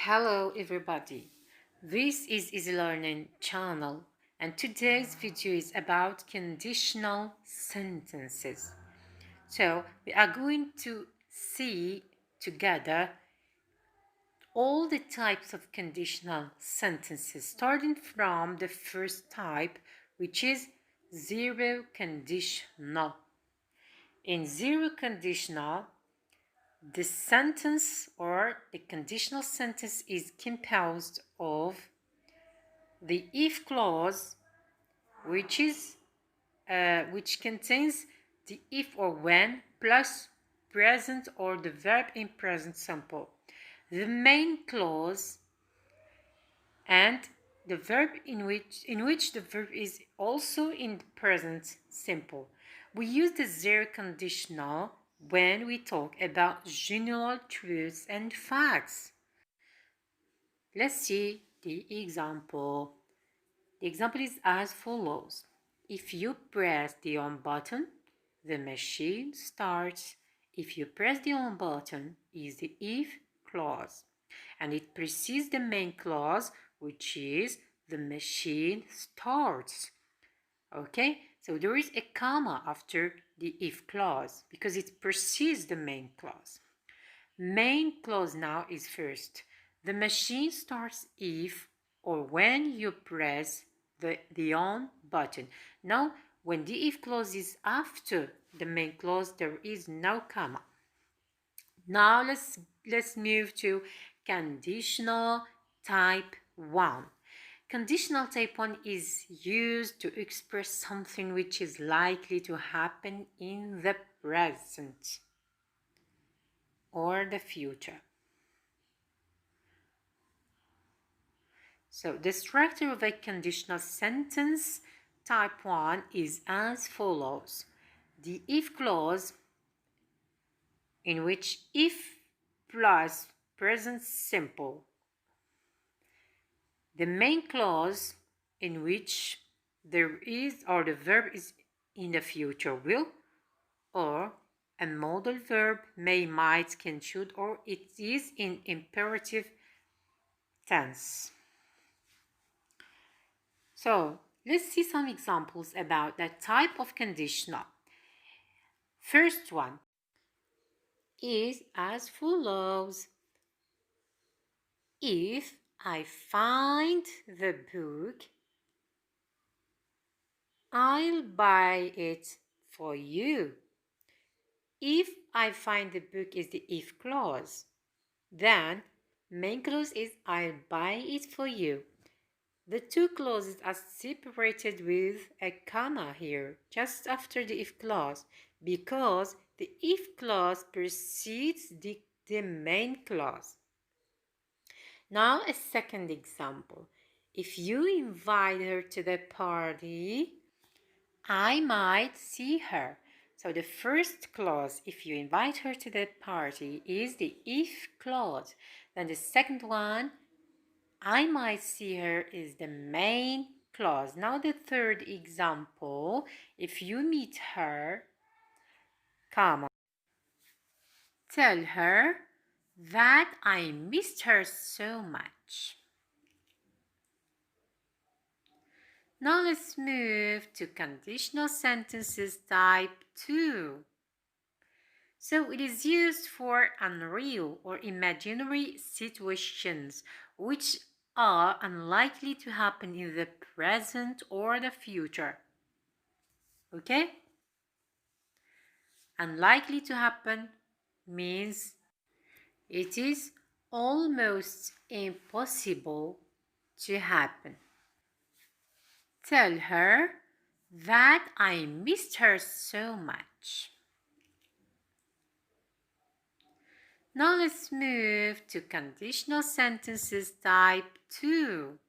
Hello everybody, this is Easy Learning channel and today's video is about conditional sentences. So we are going to see together all the types of conditional sentences starting from the first type, which is zero conditional. In zero conditional, the sentence or the conditional sentence is composed of the if clause, which contains the if or when plus present or the verb in present simple, the main clause, and the verb in which the verb is also in the present simple. We use the zero conditional when we talk about general truths and facts. Let's see the example. The example is as follows. If you press the on button, the machine starts. If you press the on button is the if clause, and it precedes the main clause, which is the machine starts. Okay, so there is a comma after the if clause because it precedes the main clause. Main clause now is first. The machine starts if or when you press the on button. Now, when the if clause is after the main clause, there is no comma. Now let's move to conditional type 1. Conditional type 1 is used to express something which is likely to happen in the present or the future. So the structure of a conditional sentence type 1 is as follows. The if clause, in which if plus present simple. The main clause, in which there is or the verb is in the future will, or a modal verb may, might, can, should, or it is in imperative tense. So let's see some examples about that type of conditional. First one is as follows. If I find the book, I'll buy it for you. If I find the book is the if clause. Then main clause is I'll buy it for you. The two clauses are separated with a comma here, just after the if clause, because the if clause precedes the main clause. Now a second example. If you invite her to the party, I might see her. So the first clause, if you invite her to the party, is the if clause. Then the second one, I might see her, is the main clause. Now the third example, if you meet her, comma, tell her that I missed her so much. Now let's move to conditional sentences type 2. So it is used for unreal or imaginary situations which are unlikely to happen in the present or the future. Okay? Unlikely to happen means it is almost impossible to happen. Tell her that I missed her so much. Now let's move to conditional sentences type 2.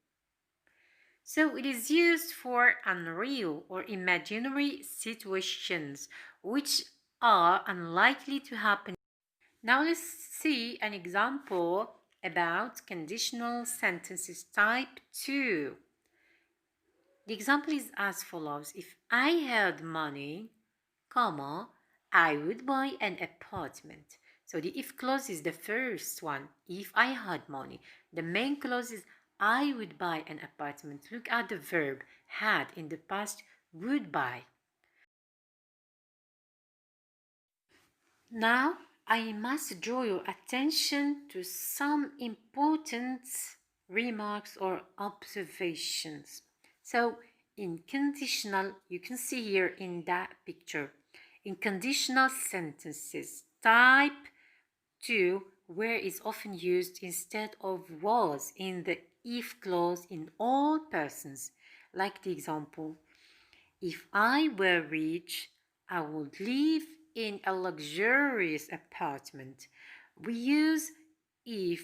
So it is used for unreal or imaginary situations which are unlikely to happen. Now let's see an example about conditional sentences type 2. The example is as follows. If I had money, comma, I would buy an apartment. So the if clause is the first one. If I had money. The main clause is I would buy an apartment. Look at the verb had in the past, would buy. Now I must draw your attention to some important remarks or observations. So in conditional, you can see here in that picture, in conditional sentences, type 2 where is often used instead of was in the if clause in all persons. Like the example, if I were rich, I would live in a luxurious apartment. We use if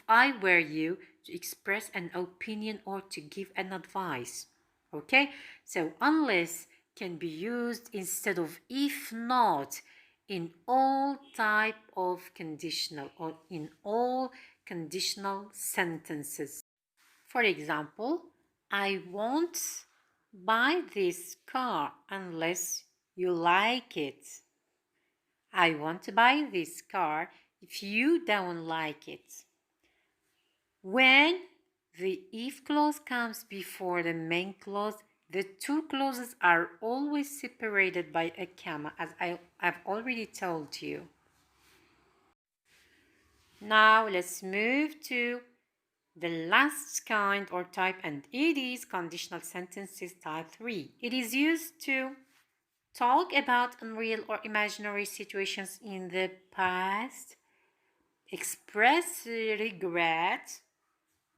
I were you to express an opinion or to give an advice. Okay, so unless can be used instead of if not in all type of conditional or in all conditional sentences. For example, I won't buy this car unless you like it. I want to buy this car if you don't like it. When the if clause comes before the main clause, the two clauses are always separated by a comma, as I've already told you. Now let's move to the last kind or type, and it is conditional sentences type 3. It is used to talk about unreal or imaginary situations in the past, express regret,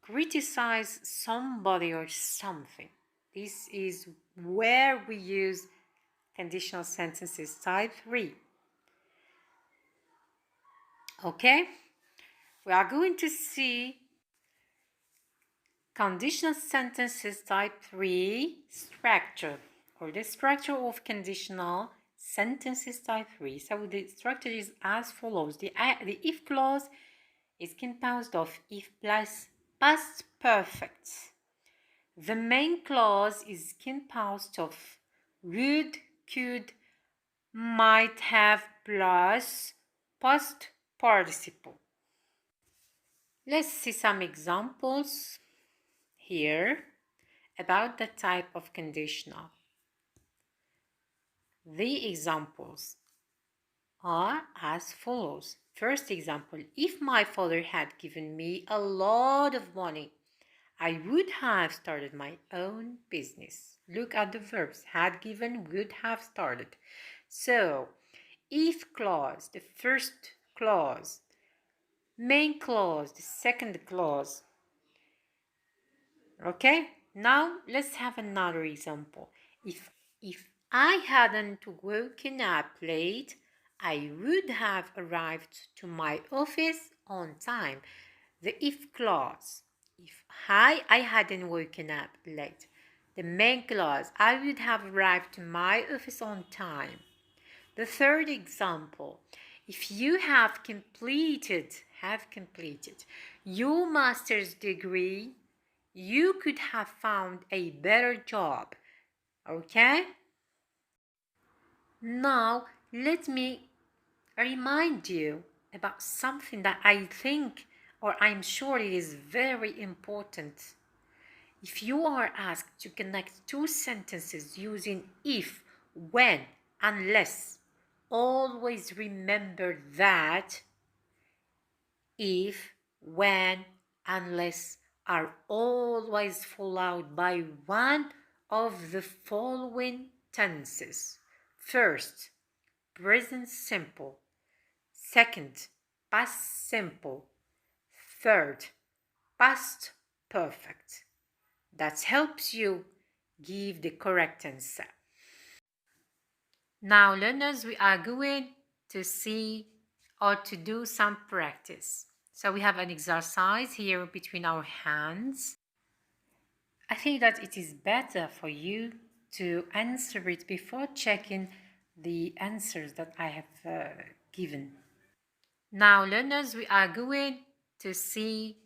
criticize somebody or something. This is where we use conditional sentences type 3. Okay, we are going to see conditional sentences type 3 structure, or the structure of conditional sentences type 3. So the structure is as follows. The if clause is composed of if plus past perfect. The main clause is composed of would, could, might have plus past participle. Let's see some examples here about the type of conditional. The examples are as follows. First example, if my father had given me a lot of money, I would have started my own business. Look at the verbs, had given, would have started. So, if clause, the first clause, main clause, the second clause. Okay, now let's have another example. If I hadn't woken up late, I would have arrived to my office on time. The if clause. If I hadn't woken up late. The main clause. I would have arrived to my office on time. The third example. If you have completed your master's degree, you could have found a better job. Okay? Now, let me remind you about something that I think, or I'm sure it is very important. If you are asked to connect two sentences using if, when, unless, always remember that if, when, unless are always followed by one of the following tenses. First, present simple. Second, past simple. Third, past perfect. That helps you give the correct answer. Now, learners, we are going to see or to do some practice. So we have an exercise here between our hands. I think that it is better for you to answer it before checking the answers that I have given. Now, learners, we are going to see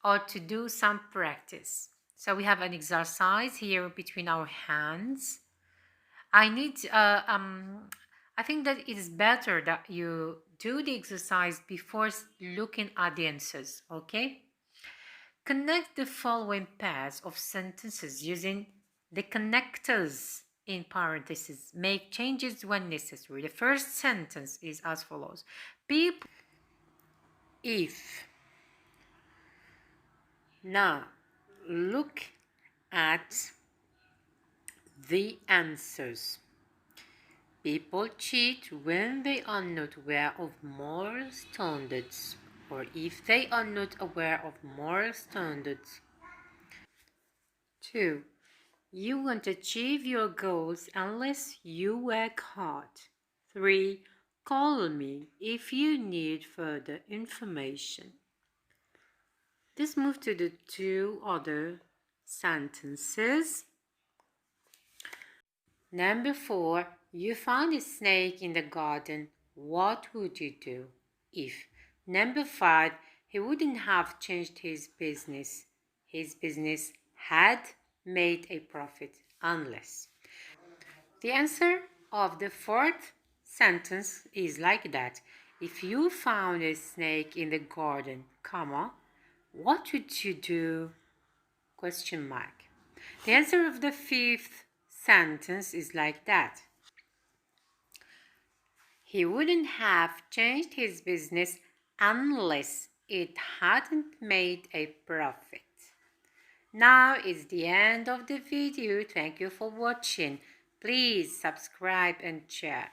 or to do some practice. So we have an exercise here between our hands. I I think that it is better that you do the exercise before looking at the answers, okay? Connect the following pairs of sentences using the connectors in parentheses. Make changes when necessary. The first sentence is as follows. People, if. Now, look at the answers. People cheat when they are not aware of moral standards, or if they are not aware of moral standards. 2. You won't achieve your goals unless you work hard. 3. Call me if you need further information. Let's move to the 2 other sentences. Number 4. You found a snake in the garden. What would you do? If. Number 5. He wouldn't have changed his business. His business had made a profit unless. The answer of the 4th sentence is like that. If you found a snake in the garden, comma, what would you do? Question mark. The answer of the 5th sentence is like that. He wouldn't have changed his business unless it hadn't made a profit. Now is the end of the video. Thank you for watching. Please subscribe and share.